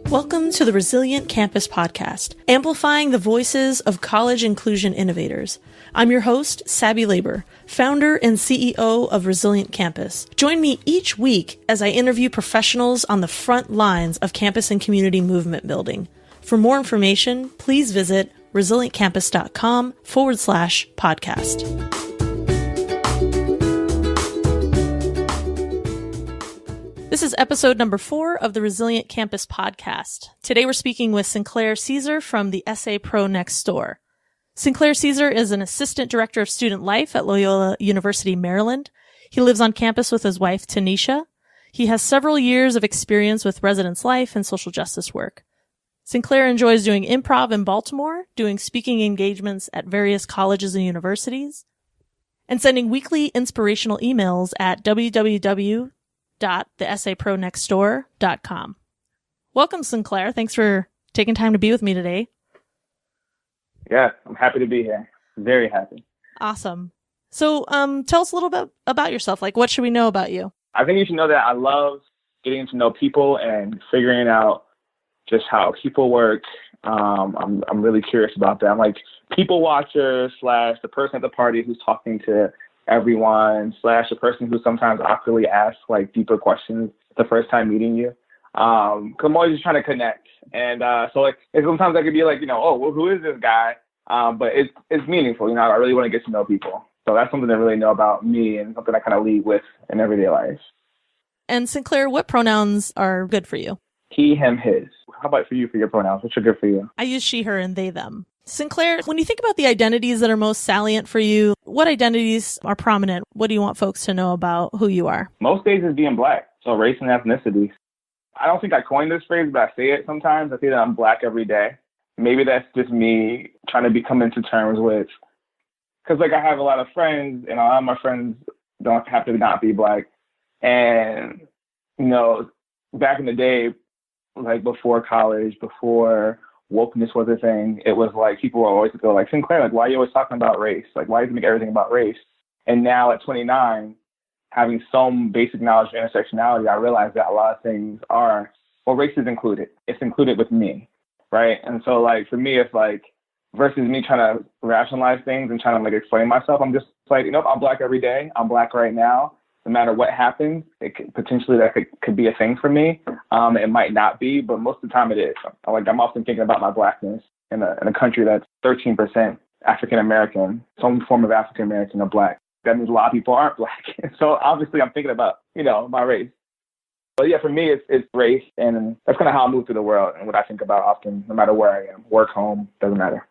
Welcome to the Resilient Campus Podcast, amplifying the voices of college inclusion innovators. I'm your host, Sabby Labor, founder and CEO of Resilient Campus. Join me each week as I interview professionals on the front lines of campus and community movement building. For more information, please visit resilientcampus.com/podcast. This is episode number 4 of the Resilient Campus podcast. Today we're speaking with Sinclair Ceasar from the SA Pro Next Door. Sinclair Ceasar is an assistant director of student life at Loyola University, Maryland. He lives on campus with his wife, Tanisha. He has several years of experience with residence life and social justice work. Sinclair enjoys doing improv in Baltimore, doing speaking engagements at various colleges and universities, and sending weekly inspirational emails at www.thesapronextdoor.com. Welcome, Sinclair. Thanks for taking time to be with me today. Yeah, I'm happy to be here. Very happy. Awesome. So tell us a little bit about yourself. Like, what should we know about you? I think you should know that I love getting to know people and figuring out just how people work. I'm really curious about that. I'm like people watcher / the person at the party who's talking to everyone / the person who sometimes awkwardly asks like deeper questions the first time meeting you. 'Cause I'm always just trying to connect. And so like sometimes I could be like, oh, well, who is this guy? But it's meaningful. I really want to get to know people. So that's something to really know about me and something I kind of lead with in everyday life. And Sinclair, what pronouns are good for you? He, him, his. How about for you for your pronouns? Which are good for you? I use she, her, and they, them. Sinclair, when you think about the identities that are most salient for you, what identities are prominent? What do you want folks to know about who you are? Most days is being Black, so race and ethnicity. I don't think I coined this phrase, but I say it sometimes. I say that I'm Black every day. Maybe that's just me trying to come into terms with, because like I have a lot of friends, and a lot of my friends don't have to not be Black. And, back in the day, like before college, before wokeness was a thing, it was like people were always go like, Sinclair, like, why are you always talking about race? Like, why do you make everything about race? And now at 29, having some basic knowledge of intersectionality, I realize that a lot of things are, well, race is included. It's included with me, right? And so, like, for me, it's like, versus me trying to rationalize things and trying to, like, explain myself, I'm just like, I'm Black every day. I'm Black right now. No matter what happens, it could, potentially that could be a thing for me. It might not be, but most of the time it is. Like I'm often thinking about my Blackness in a country that's 13% African American, some form of African American or Black. That means a lot of people aren't Black. So obviously I'm thinking about, my race. But yeah, for me, it's race, and that's kind of how I move through the world and what I think about often, no matter where I am, work, home, doesn't matter.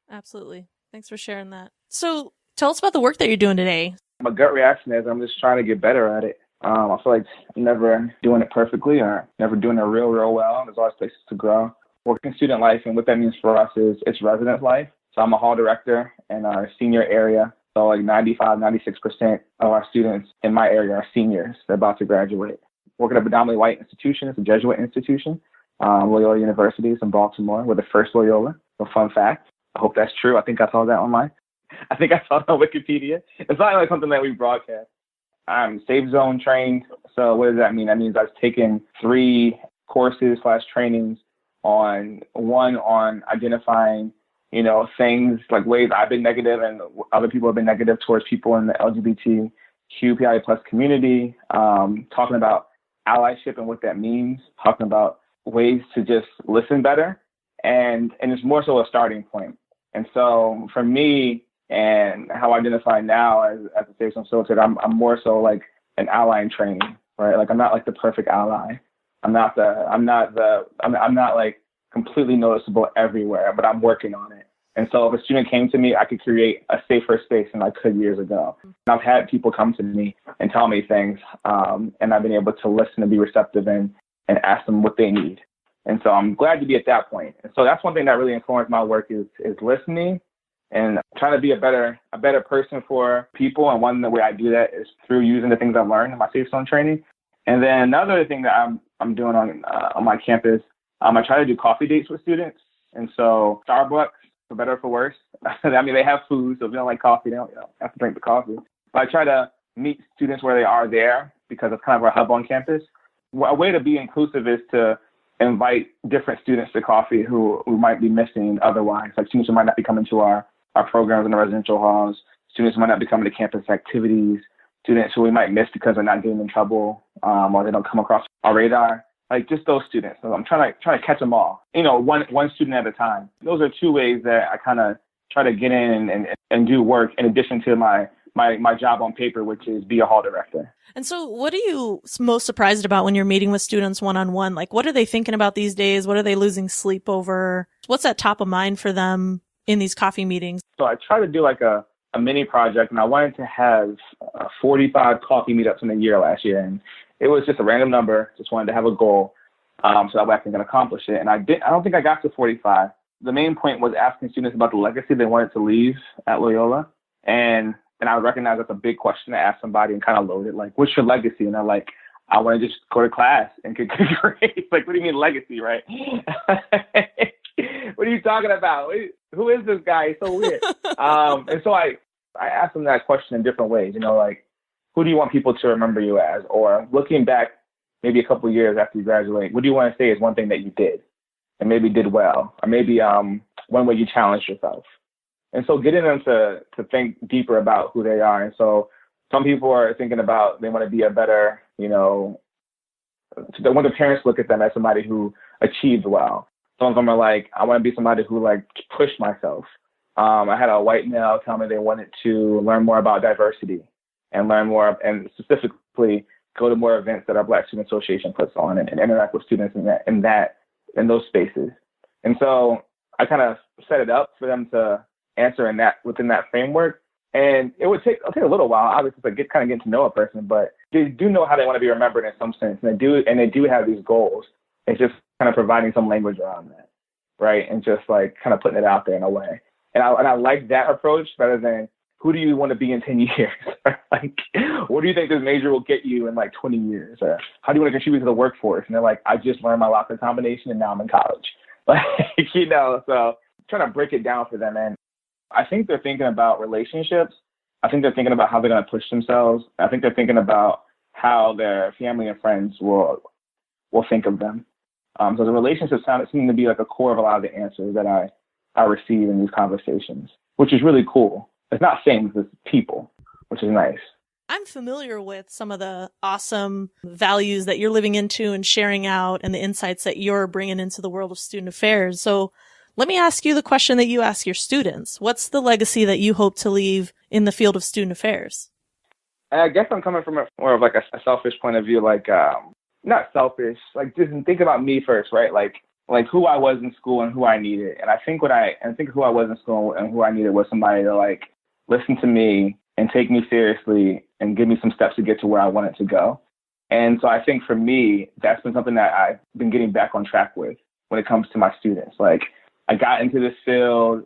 Absolutely. Thanks for sharing that. So tell us about the work that you're doing today. My gut reaction is I'm just trying to get better at it. I feel like I'm never doing it perfectly or never doing it real well. There's always places to grow. Working student life, and what that means for us is it's residence life. So I'm a hall director in our senior area. So like 96% of our students in my area are seniors. They're about to graduate. Working at a predominantly white institution. It's a Jesuit institution. Loyola University is in Baltimore. We're the first Loyola. A fun fact. I hope that's true. I think I saw that online. I think I saw it on Wikipedia. It's not like something that we broadcast. I'm Safe Zone trained. So what does that mean? That means I've taken 3 courses / trainings on identifying, things like ways I've been negative and other people have been negative towards people in the LGBTQIA+ community, talking about allyship and what that means, talking about ways to just listen better. And it's more so a starting point. And so for me, and how I identify now as a Safe Zone facilitator, I'm more so like an ally in training, right? Like I'm not like the perfect ally. I'm not like completely noticeable everywhere, but I'm working on it. And so if a student came to me, I could create a safer space than I could years ago. And I've had people come to me and tell me things, and I've been able to listen and be receptive and ask them what they need. And so I'm glad to be at that point. And so that's one thing that really informs my work is listening and trying to be a better person for people. And one way I do that is through using the things I've learned in my Safe Zone training. And then another thing that I'm doing on my campus, I try to do coffee dates with students. And so Starbucks, for better or for worse, I mean, they have food, so if you don't like coffee, they don't have to drink the coffee. But I try to meet students where they are there because it's kind of our hub on campus. A way to be inclusive is to invite different students to coffee who might be missing otherwise, like students who might not be coming to our programs in the residential halls, students who might not be coming to campus activities, students who we might miss because they're not getting in trouble or they don't come across our radar. Like just those students. So I'm trying to catch them all, one student at a time. Those are two ways that I kind of try to get in and do work in addition to my job on paper, which is be a hall director. And so what are you most surprised about when you're meeting with students one-on-one? Like, what are they thinking about these days? What are they losing sleep over? What's at top of mind for them in these coffee meetings? So I try to do like a mini project, and I wanted to have 45 coffee meetups in a year last year. And it was just a random number. Just wanted to have a goal so that way I can accomplish it. And I don't think I got to 45. The main point was asking students about the legacy they wanted to leave at Loyola. And I recognize that's a big question to ask somebody and kind of load it. Like, what's your legacy? And they're like, I want to just go to class and get good grades. Like, what do you mean legacy, right? What are you talking about? Who is this guy? He's so weird. And so I asked them that question in different ways. Like, who do you want people to remember you as? Or looking back maybe a couple of years after you graduate, what do you want to say is one thing that you did and maybe did well? Or maybe one way you challenged yourself. And so getting them to think deeper about who they are. And so some people are thinking about they want to be a better, they want their parents to look at them as somebody who achieved well. Some of them are like, I want to be somebody who pushed myself. I had a white male tell me they wanted to learn more about diversity and learn more, and specifically go to more events that our Black Student Association puts on and interact with students in those spaces. And so I kind of set it up for them to answer within that framework. And it'll take a little while, obviously, to getting to know a person, but they do know how they want to be remembered in some sense. And they do have these goals. It's just kind of providing some language around that, right? And just kind of putting it out there in a way. And I like that approach better than who do you want to be in 10 years? What do you think this major will get you in 20 years? Or how do you want to contribute to the workforce? And they're like, I just learned my locker combination and now I'm in college. So trying to break it down for them. And I think they're thinking about relationships. I think they're thinking about how they're going to push themselves. I think they're thinking about how their family and friends will think of them. So the relationships seem to be a core of a lot of the answers that I receive in these conversations, which is really cool. It's not things, it's people, which is nice. I'm familiar with some of the awesome values that you're living into and sharing out and the insights that you're bringing into the world of student affairs. So let me ask you the question that you ask your students. What's the legacy that you hope to leave in the field of student affairs? I guess I'm coming from more of a selfish point of view, not selfish, just think about me first, right? Like who I was in school and who I needed. And I think who I was in school and who I needed was somebody to listen to me and take me seriously and give me some steps to get to where I wanted to go. And so I think for me, that's been something that I've been getting back on track with when it comes to my students. I got into this field.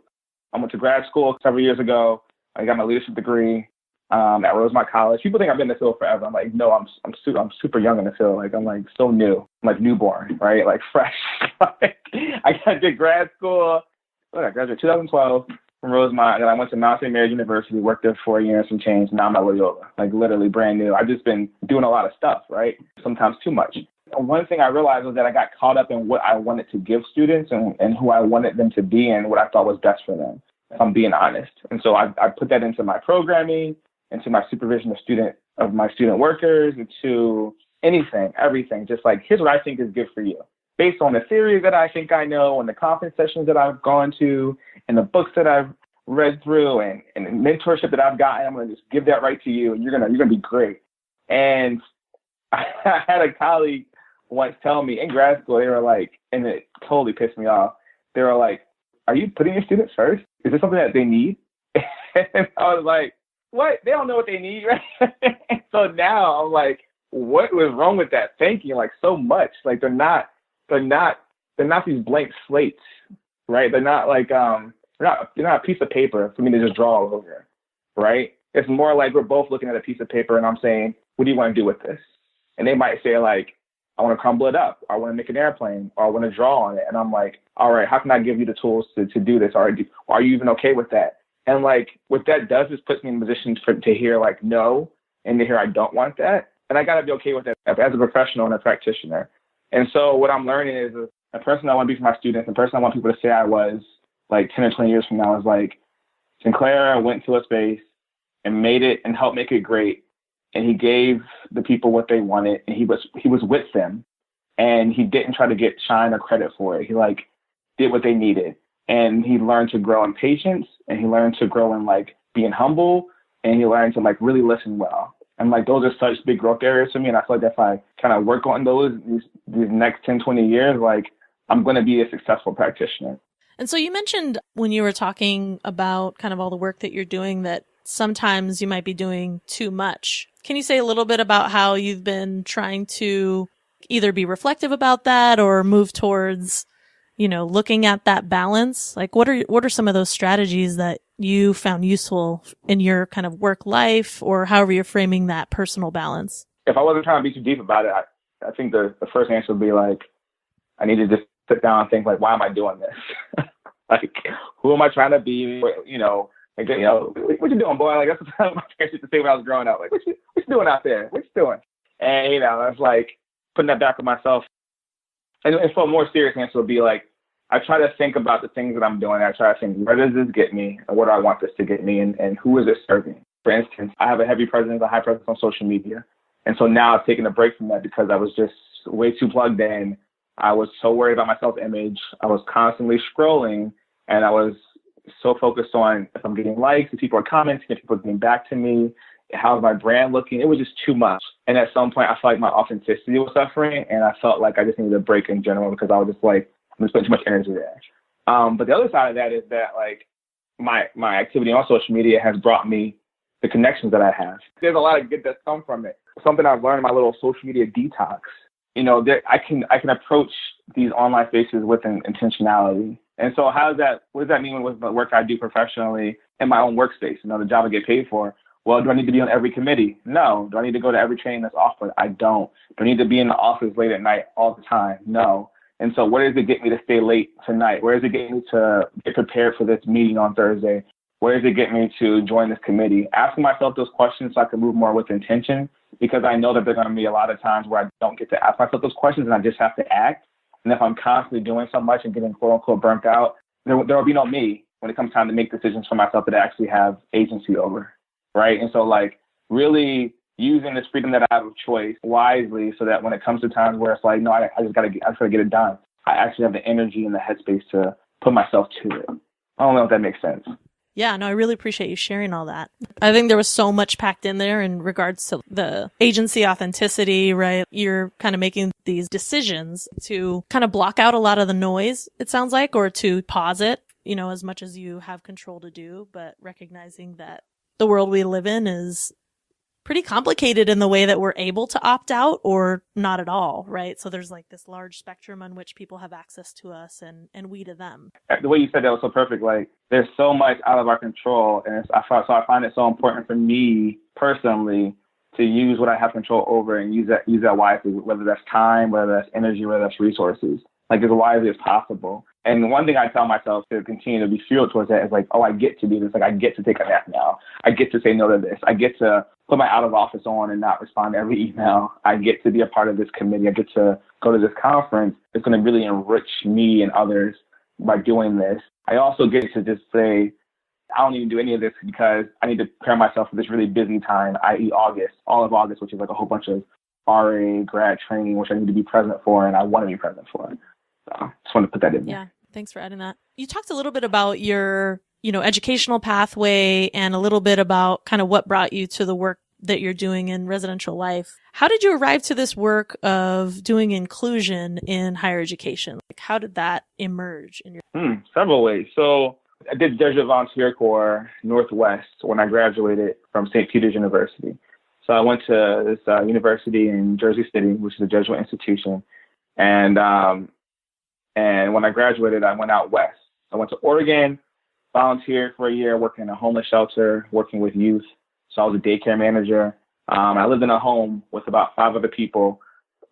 I went to grad school several years ago. I got my leadership degree at Rosemont College. People think I've been in the field forever. I'm like, no, I'm super young in the field. I'm so new. I'm newborn, right? Fresh. I did grad school. I graduated 2012 from Rosemont, and then I went to Mount St. Mary's University, worked there for 4 years and change. Now I'm at Loyola, literally brand new. I've just been doing a lot of stuff, right? Sometimes too much. And one thing I realized was that I got caught up in what I wanted to give students and who I wanted them to be and what I thought was best for them, if I'm being honest. And so I put that into my programming, into my supervision of my student workers, into everything. Just here's what I think is good for you. Based on the theory that I think I know and the conference sessions that I've gone to and the books that I've read through and the mentorship that I've gotten, I'm going to just give that right to you and you're going to be great. And I had a colleague once tell me in grad school, they were and it totally pissed me off. They were like, are you putting your students first? Is this something that they need? And I was like, what? They don't know what they need, right? So now I'm like, what was wrong with that thinking? So much. They're not these blank slates, right? They're not they're not a piece of paper for me to just draw all over, right? It's more we're both looking at a piece of paper and I'm saying, what do you want to do with this? And they might say I want to crumble it up, or I want to make an airplane, or I want to draw on it. And I'm like, all right, how can I give you the tools to do this? Or are you even okay with that? And what that does is puts me in positions to hear no, and to hear I don't want that. And I got to be okay with that as a professional and a practitioner. And so what I'm learning is the person I want to be for my students, the person I want people to say I was like 10 or 20 years from now is like, Sinclair went to a space and made it and helped make it great. And he gave the people what they wanted, and he was with them, and he didn't try to get shine or credit for it. He like did what they needed, and he learned to grow in patience, and he learned to grow in like being humble, and he learned to like really listen well. And like those are such big growth areas for me, and I feel like if I kind of work on those these next 10, 20 years, like I'm going to be a successful practitioner. And so you mentioned when you were talking about kind of all the work that you're doing that sometimes you might be doing too much. Can you say a little bit about how you've been trying to either be reflective about that or move towards, looking at that balance? Like what are some of those strategies that you found useful in your kind of work life or however you're framing that personal balance? If I wasn't trying to be too deep about it, I think the first answer would be like, I need to just sit down and think like, why am I doing this? Like, who am I trying to be? What you doing, boy? Like, that's what my parents used to say when I was growing up. Like, what you doing out there? What you doing? And, that's like putting that back on myself. And for a more serious answer would be like, I try to think about the things that I'm doing. I try to think, where does this get me? And what do I want this to get me? And who is it serving? For instance, I have a high presence on social media. And so now I've taken a break from that because I was just way too plugged in. I was so worried about my self-image. I was constantly scrolling, and I was so focused on if I'm getting likes, if people are commenting, if people are getting back to me, how's my brand looking? It was just too much. And at some point, I felt like my authenticity was suffering, and I felt like I just needed a break in general because I was just like, I'm just putting too much energy there. But the other side of that is that like my activity on social media has brought me the connections that I have. There's a lot of good that's come from it. Something I've learned in my little social media detox. I can approach these online spaces with an intentionality. And so what does that mean with the work I do professionally in my own workspace, the job I get paid for? Well, do I need to be on every committee? No. Do I need to go to every training that's offered? I don't. Do I need to be in the office late at night all the time? No. And so where does it get me to stay late tonight? Where does it get me to get prepared for this meeting on Thursday? Where does it get me to join this committee? Asking myself those questions so I can move more with intention, because I know that there are going to be a lot of times where I don't get to ask myself those questions and I just have to act. And if I'm constantly doing so much and getting quote unquote burnt out, there will be no me when it comes time to make decisions for myself that I actually have agency over. Right. And so like really using this freedom that I have of choice wisely so that when it comes to times where it's like, no, I just gotta get it done, I actually have the energy and the headspace to put myself to it. I don't know if that makes sense. Yeah, no, I really appreciate you sharing all that. I think there was so much packed in there in regards to the agency authenticity, right? You're kind of making these decisions to kind of block out a lot of the noise, it sounds like, or to pause it, as much as you have control to do, but recognizing that the world we live in is pretty complicated in the way that we're able to opt out or not at all, right? So there's like this large spectrum on which people have access to us and we to them. The way you said that was so perfect. Like there's so much out of our control. And I find it so important for me personally to use what I have control over and use that wisely, whether that's time, whether that's energy, whether that's resources, like as wisely as possible. And one thing I tell myself to continue to be fueled towards that is like, oh, I get to do this. Like I get to take a nap now. I get to say no to this. I get to put my out of office on and not respond to every email. I get to be a part of this committee. I get to go to this conference. It's going to really enrich me and others by doing this. I also get to just say, I don't even do any of this because I need to prepare myself for this really busy time, i.e. all of August, which is like a whole bunch of RA grad training, which I need to be present for and I want to be present for. So just want to put that in there. Yeah. Thanks for adding that. You talked a little bit about your, educational pathway and a little bit about kind of what brought you to the work that you're doing in residential life. How did you arrive to this work of doing inclusion in higher education? Like, how did that emerge in your? Several ways. So I did Jesuit Volunteer Corps Northwest when I graduated from St. Peter's University. So I went to this university in Jersey City, which is a Jesuit institution. And when I graduated, I went out west. I went to Oregon, volunteered for a year, working in a homeless shelter, working with youth. So I was a daycare manager. I lived in a home with about five other people,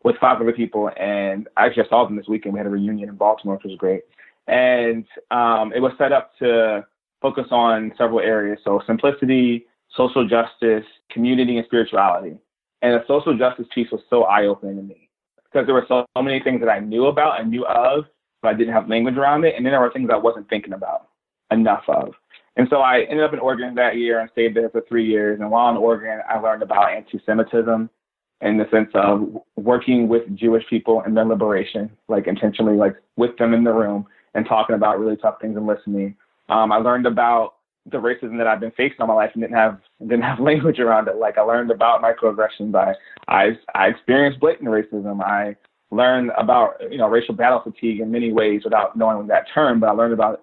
and I actually saw them this weekend. We had a reunion in Baltimore, which was great. And it was set up to focus on several areas. So simplicity, social justice, community, and spirituality. And the social justice piece was so eye-opening to me. because there were so many things that I knew about and knew of, but I didn't have language around it. And then there were things I wasn't thinking about enough of. And so I ended up in Oregon that year and stayed there for 3 years. And while in Oregon, I learned about anti-Semitism in the sense of working with Jewish people in their liberation, like intentionally, like with them in the room and talking about really tough things and listening. I learned about the racism that I've been facing all my life and didn't have language around it. Like I learned about microaggressions. I experienced blatant racism. I learned about, racial battle fatigue in many ways without knowing that term, but I learned about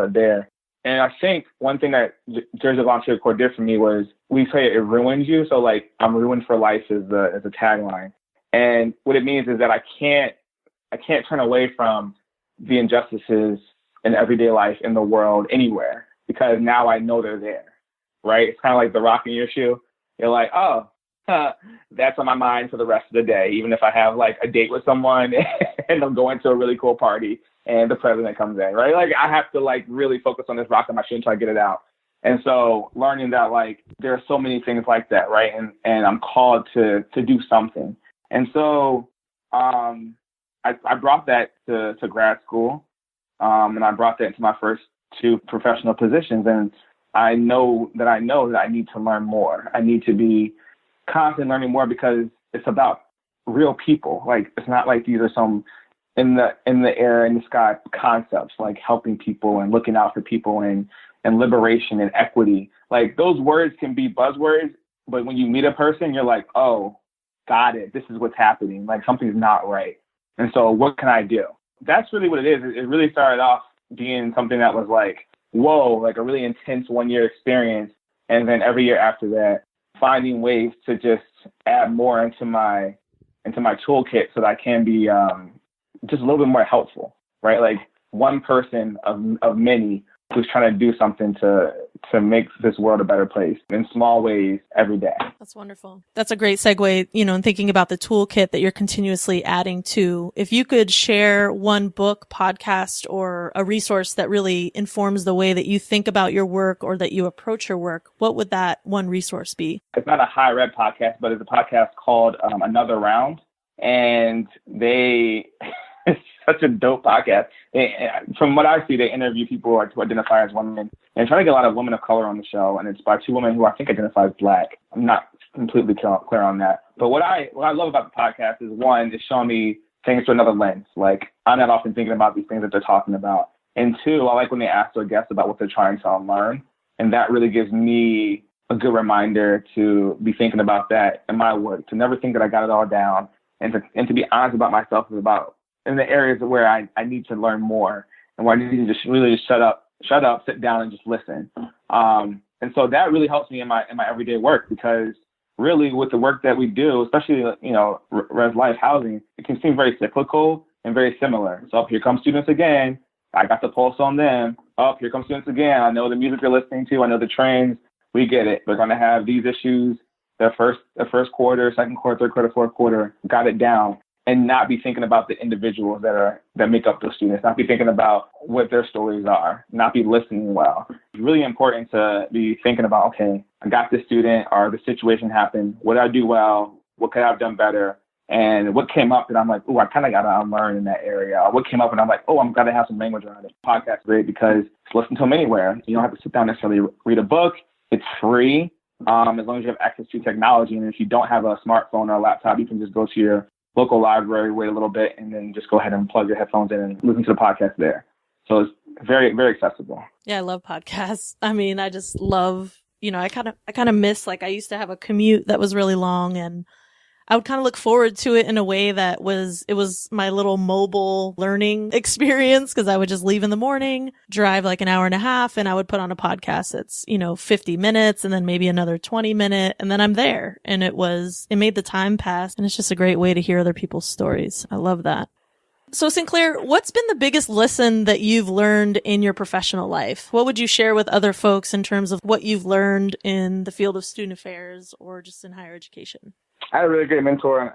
it there. And I think one thing that Jesuit Volunteer Corps did for me was we say it ruins you. So like I'm ruined for life is the tagline. And what it means is that I can't turn away from the injustices in everyday life, in the world, anywhere, because now I know they're there, right? It's kind of like the rock in your shoe. You're like, oh, that's on my mind for the rest of the day, even if I have like a date with someone and I'm going to a really cool party and the president comes in, right? Like I have to like really focus on this rock in my shoe until I get it out. And so learning that like there are so many things like that, right? And I'm called to do something. And so I brought that to grad school, and I brought that into my first 2 professional positions. And I know that I need to learn more. I need to be constantly learning more because it's about real people. Like it's not like these are some in the air, in the sky concepts, like helping people and looking out for people and liberation and equity. Like those words can be buzzwords, but when you meet a person, you're like, oh, got it. This is what's happening. Like something's not right. And so what can I do? That's really what it is. It really started off being something that was like, whoa, like a really intense 1-year experience. And then every year after that, finding ways to just add more into my toolkit so that I can be just a little bit more helpful, right? Like one person of many who's trying to do something to make this world a better place in small ways every day. That's wonderful. That's a great segue, in thinking about the toolkit that you're continuously adding to. If you could share one book, podcast, or a resource that really informs the way that you think about your work or that you approach your work, what would that one resource be? It's not a high read podcast, but it's a podcast called Another Round. And it's such a dope podcast. From what I see, they interview people who identify as women and try to get a lot of women of color on the show. And it's by 2 women who I think identify as Black. I'm not completely clear on that. But what I love about the podcast is, one, it's showing me things through another lens. Like I'm not often thinking about these things that they're talking about. And 2, I like when they ask their guests about what they're trying to unlearn. And that really gives me a good reminder to be thinking about that in my work, to never think that I got it all down, and to be honest about myself about in the areas where I need to learn more and where I need to just really shut up, sit down and just listen. And so that really helps me in my everyday work, because really with the work that we do, especially, res life housing, it can seem very cyclical and very similar. So here come students again. I got the pulse on them. Oh, here come students again. I know the music they're listening to. I know the trends. We get it. They're going to have these issues. The first quarter, second quarter, third quarter, fourth quarter, got it down. And not be thinking about the individuals that make up those students, not be thinking about what their stories are, not be listening well. It's really important to be thinking about, okay, I got this student or the situation happened. What did I do well? What could I have done better? And what came up that I'm like, oh, I kind of got to unlearn in that area. Or what came up and I'm like, oh, I'm going to have some language around it. Podcast is great because it's listen to them anywhere. You don't have to sit down necessarily read a book. It's free as long as you have access to technology. And if you don't have a smartphone or a laptop, you can just go to your local library, wait a little bit, and then just go ahead and plug your headphones in and listen to the podcast there. So it's very, very accessible. Yeah, I love podcasts. I mean, I just love, I kind of miss, like I used to have a commute that was really long, and I would kind of look forward to it in a way that it was my little mobile learning experience, because I would just leave in the morning, drive like an hour and a half, and I would put on a podcast that's, 50 minutes and then maybe another 20 minute, and then I'm there. And it made the time pass, and it's just a great way to hear other people's stories. I love that. So Sinclair, what's been the biggest lesson that you've learned in your professional life? What would you share with other folks in terms of what you've learned in the field of student affairs or just in higher education? I had a really great mentor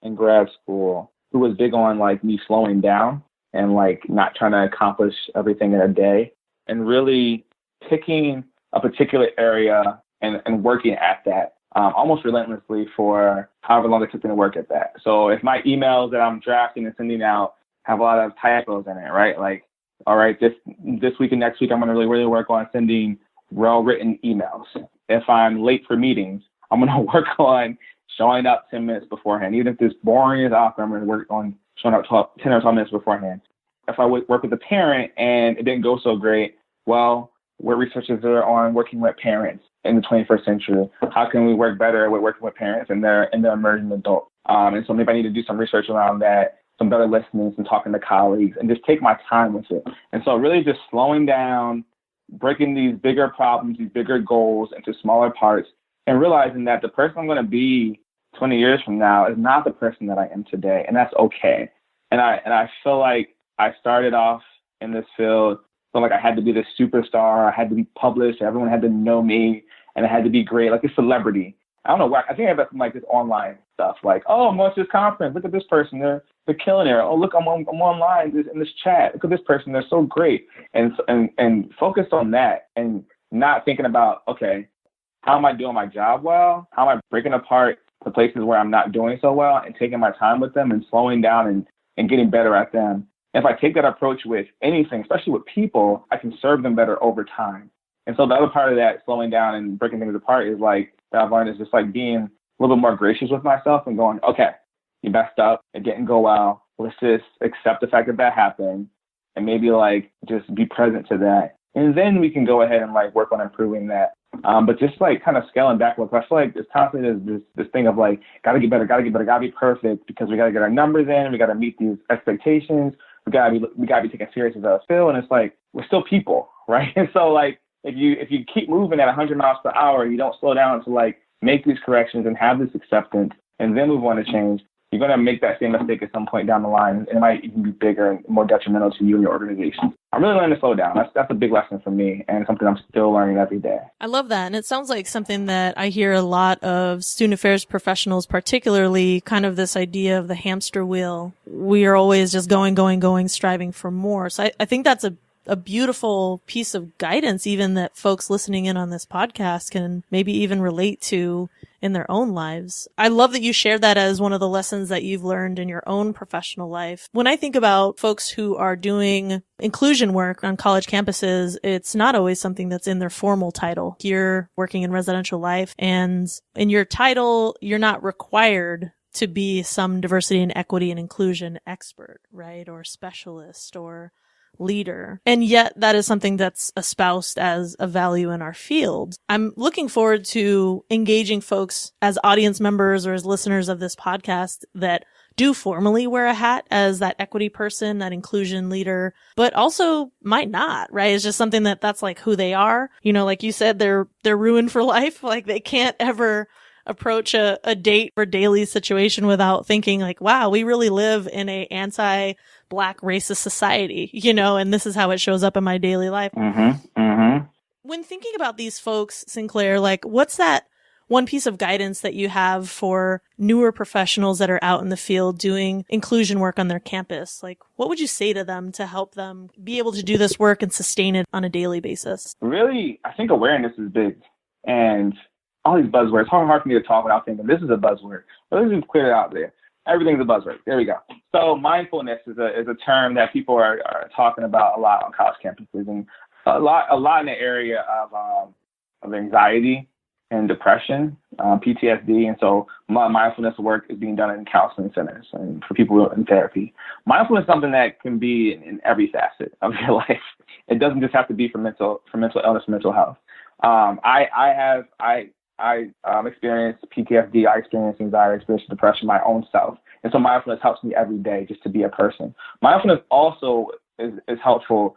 in grad school who was big on like me slowing down and like not trying to accomplish everything in a day, and really picking a particular area and working at that. almost relentlessly for however long it took me to work at that. So if my emails that I'm drafting and sending out have a lot of typos in it, right? Like, all right, this week and next week, I'm going to really work on sending well-written emails. If I'm late for meetings, I'm going to work on showing up 10 minutes beforehand. Even if it's boring as awful, I'm going to work on showing up 10 or 12 minutes beforehand. If I work with a parent and it didn't go so great, well, what researchers are on working with parents in the 21st century? How can we work better with working with parents and their emerging adults? And so maybe I need to do some research around that, some better listening, some talking to colleagues, and just take my time with it. And so really just slowing down, breaking these bigger problems, these bigger goals into smaller parts, and realizing that the person I'm going to be 20 years from now is not the person that I am today, and that's okay. And I feel like I started off in this field, felt like I had to be this superstar, I had to be published, everyone had to know me, and I had to be great, like a celebrity. I don't know why. I think I have some like this online stuff, like, oh, I'm going to this conference. Look at this person. They're killing it. Oh, look, I'm online in this chat. Look at this person. They're so great. And focus on that and not thinking about, okay, how am I doing my job well? How am I breaking apart the places where I'm not doing so well and taking my time with them and slowing down and getting better at them? And if I take that approach with anything, especially with people, I can serve them better over time. And so the other part of that, slowing down and breaking things apart, is like, that I've learned is just like being a little bit more gracious with myself and going, okay, you messed up, it didn't go well. Let's just accept the fact that happened and maybe like just be present to that. And then we can go ahead and like work on improving that. But just like kind of scaling backwards, I feel like it's constantly this thing of like, gotta get better, gotta be perfect because we gotta get our numbers in, we gotta meet these expectations, we gotta be taken serious as a field. And it's like, we're still people, right? And so like, if you keep moving at 100 miles per hour, you don't slow down to like make these corrections and have this acceptance and then move on to change, you're going to make that same mistake at some point down the line. And it might even be bigger and more detrimental to you and your organization. I'm really learning to slow down. That's a big lesson for me and something I'm still learning every day. I love that. And it sounds like something that I hear a lot of student affairs professionals, particularly kind of this idea of the hamster wheel. We are always just going, striving for more. So I think that's a beautiful piece of guidance, even that folks listening in on this podcast can maybe even relate to in their own lives. I love that you shared that as one of the lessons that you've learned in your own professional life. When I think about folks who are doing inclusion work on college campuses, it's not always something that's in their formal title. You're working in residential life, and in your title, you're not required to be some diversity and equity and inclusion expert, right? Or specialist or leader. And yet that is something that's espoused as a value in our field. I'm looking forward to engaging folks as audience members or as listeners of this podcast that do formally wear a hat as that equity person, that inclusion leader, but also might not, right? It's just something that's like who they are. You know, like you said, they're ruined for life. Like they can't ever approach a date or daily situation without thinking like, wow, we really live in a anti-Black racist society, you know, and this is how it shows up in my daily life. When thinking about these folks, Sinclair, like what's that one piece of guidance that you have for newer professionals that are out in the field doing inclusion work on their campus? Like, what would you say to them to help them be able to do this work and sustain it on a daily basis? Really, I think awareness is big. And all these buzzwords, it's hard for me to talk without thinking this is a buzzword. But let's just clear it out there. Everything's a buzzword. There we go. So mindfulness is a term that people are talking about a lot on college campuses, and a lot in the area of anxiety and depression, PTSD. And so mindfulness work is being done in counseling centers and for people in therapy. Mindfulness is something that can be in every facet of your life. It doesn't just have to be for mental illness, mental health. I experienced PTSD, I experienced anxiety, I experienced depression my own self. And so mindfulness helps me every day just to be a person. Mindfulness also is helpful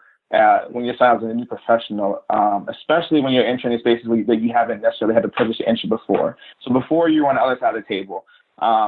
when you're starting as a new professional, especially when you're entering spaces that you haven't necessarily had the privilege to enter before. So before you were on the other side of the table,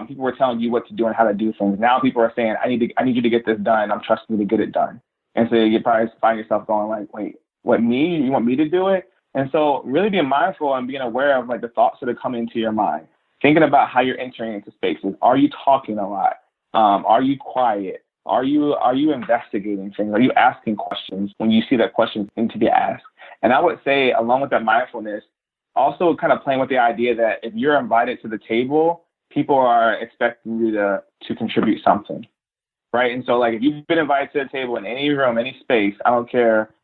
people were telling you what to do and how to do things. Now people are saying, I need you to get this done. I'm trusting you to get it done. And so you probably find yourself going like, wait, what, me? You want me to do it? And so really being mindful and being aware of like the thoughts that are coming into your mind, thinking about how you're entering into spaces. Are you talking a lot? Are you quiet? Are you investigating things? Are you asking questions when you see that question need to be asked? And I would say along with that mindfulness, also kind of playing with the idea that if you're invited to the table, people are expecting you to contribute something, right? And so like if you've been invited to the table in any room, any space, I don't care.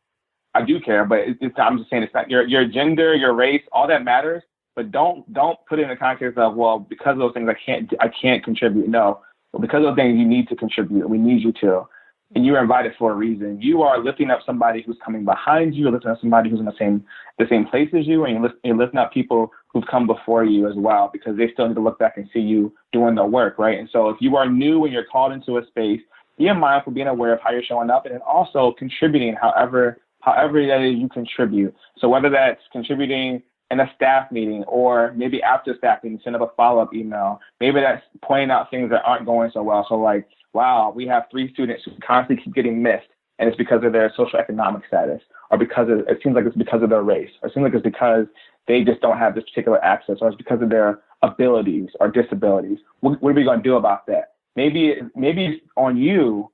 I do care, but I'm just saying it's not your gender, your race, all that matters. But don't put it in the context of, well, because of those things I can't contribute. No, but because of those things you need to contribute. We need you to, and you are invited for a reason. You are lifting up somebody who's coming behind you. You're lifting up somebody who's in the same place as you, and you're lifting up people who've come before you as well, because they still need to look back and see you doing the work, right? And so if you are new and you're called into a space, be mindful, being aware of how you're showing up, and then also contributing however that is you contribute. So whether that's contributing in a staff meeting, or maybe after staff meeting, send up a follow-up email. Maybe that's pointing out things that aren't going so well. So like, wow, we have 3 students who constantly keep getting missed, and it's because of their socioeconomic status, or it seems like it's because of their race, or it seems like it's because they just don't have this particular access, or it's because of their abilities or disabilities. What are we going to do about that? Maybe it's on you.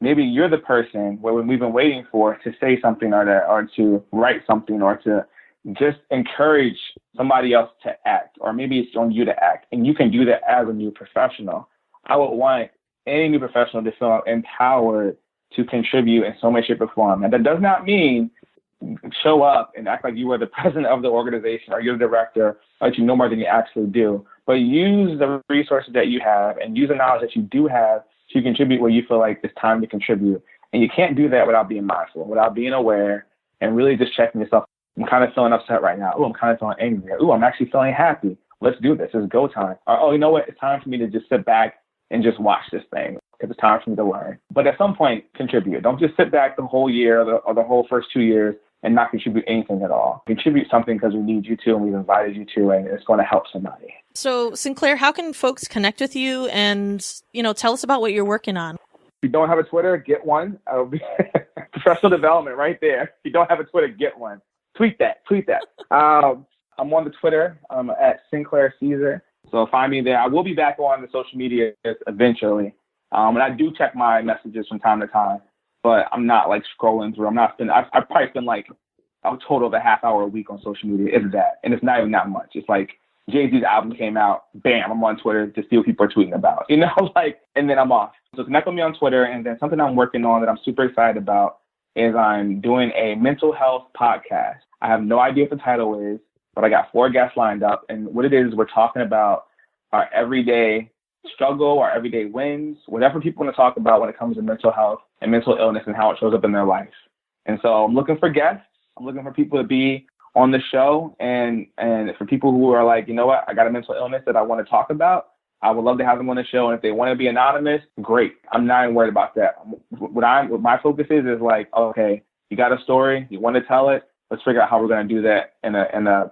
Maybe you're the person where we've been waiting for to say something, or to write something, or to just encourage somebody else to act, or maybe it's on you to act, and you can do that as a new professional. I would want any new professional to feel empowered to contribute in some way, shape, or form. And that does not mean show up and act like you are the president of the organization, or you're the director, or that you know more than you actually do, but use the resources that you have and use the knowledge that you do have to contribute where you feel like it's time to contribute. And you can't do that without being mindful, without being aware, and really just checking yourself. I'm kind of feeling upset right now. Oh, I'm kind of feeling angry. Oh, I'm actually feeling happy. Let's do this. It's go time. Or, oh, you know what? It's time for me to just sit back and just watch this thing, because it's time for me to learn. But at some point, contribute. Don't just sit back the whole year or the whole first 2 years and not contribute anything at all. Contribute something because we need you to, and we've invited you to, and it's going to help somebody. So, Sinclair, how can folks connect with you and, tell us about what you're working on? If you don't have a Twitter, get one. Professional development right there. If you don't have a Twitter, get one. Tweet that. I'm on the Twitter at Sinclair Ceasar. So find me there. I will be back on the social media eventually. And I do check my messages from time to time, but I'm not like scrolling through. I've probably spent like a total of a half hour a week on social media. It's that. And it's not even that much. It's like Jay-Z's album came out. Bam, I'm on Twitter to see what people are tweeting about, and then I'm off. So connect with me on Twitter. And then something I'm working on that I'm super excited about is I'm doing a mental health podcast. I have no idea what the title is, but I got 4 guests lined up. And what it is, we're talking about our everyday struggle, our everyday wins, whatever people want to talk about when it comes to mental health and mental illness and how it shows up in their life. And so I'm looking for guests. I'm looking for people to be on the show. And for people who are like, you know what, I got a mental illness that I want to talk about, I would love to have them on the show. And if they want to be anonymous, great. I'm not even worried about that. What my focus is like, okay, you got a story, you want to tell it, let's figure out how we're going to do that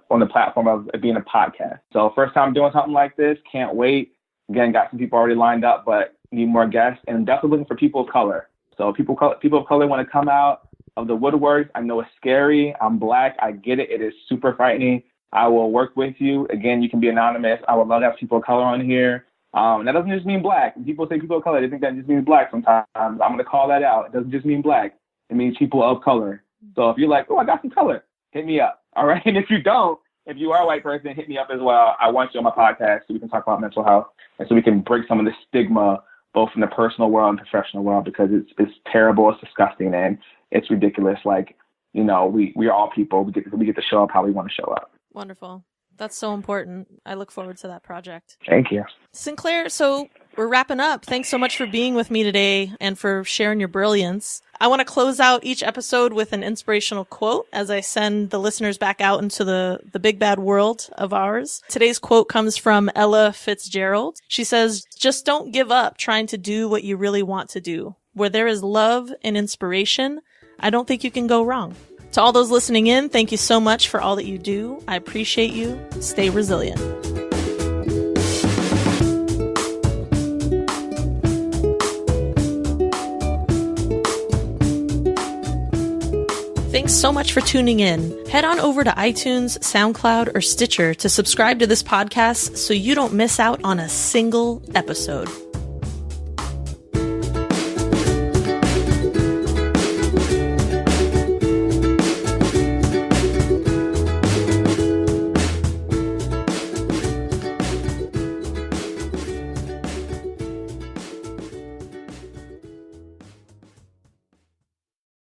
on the platform of it being a podcast. So first time doing something like this, can't wait. Again, got some people already lined up, but need more guests, and definitely looking for people of color. So people of color want to come out of the woodwork. I know it's scary. I'm Black. I get it. It is super frightening. I will work with you. Again, you can be anonymous. I would love to have people of color on here. That doesn't just mean Black. When people say people of color, they think that just means Black sometimes. I'm going to call that out. It doesn't just mean Black. It means people of color. So if you're like, oh, I got some color, hit me up. All right. And if you don't, if you are a white person, hit me up as well. I want you on my podcast so we can talk about mental health and so we can break some of the stigma, both in the personal world and professional world, because it's terrible, it's disgusting, and it's ridiculous. Like, we are all people. We get to show up how we want to show up. Wonderful. That's so important. I look forward to that project. Thank you. Sinclair, so we're wrapping up. Thanks so much for being with me today and for sharing your brilliance. I want to close out each episode with an inspirational quote as I send the listeners back out into the big bad world of ours. Today's quote comes from Ella Fitzgerald. She says, "Just don't give up trying to do what you really want to do. Where there is love and inspiration, I don't think you can go wrong." To all those listening in, thank you so much for all that you do. I appreciate you. Stay resilient. Thanks so much for tuning in. Head on over to iTunes, SoundCloud, or Stitcher to subscribe to this podcast so you don't miss out on a single episode.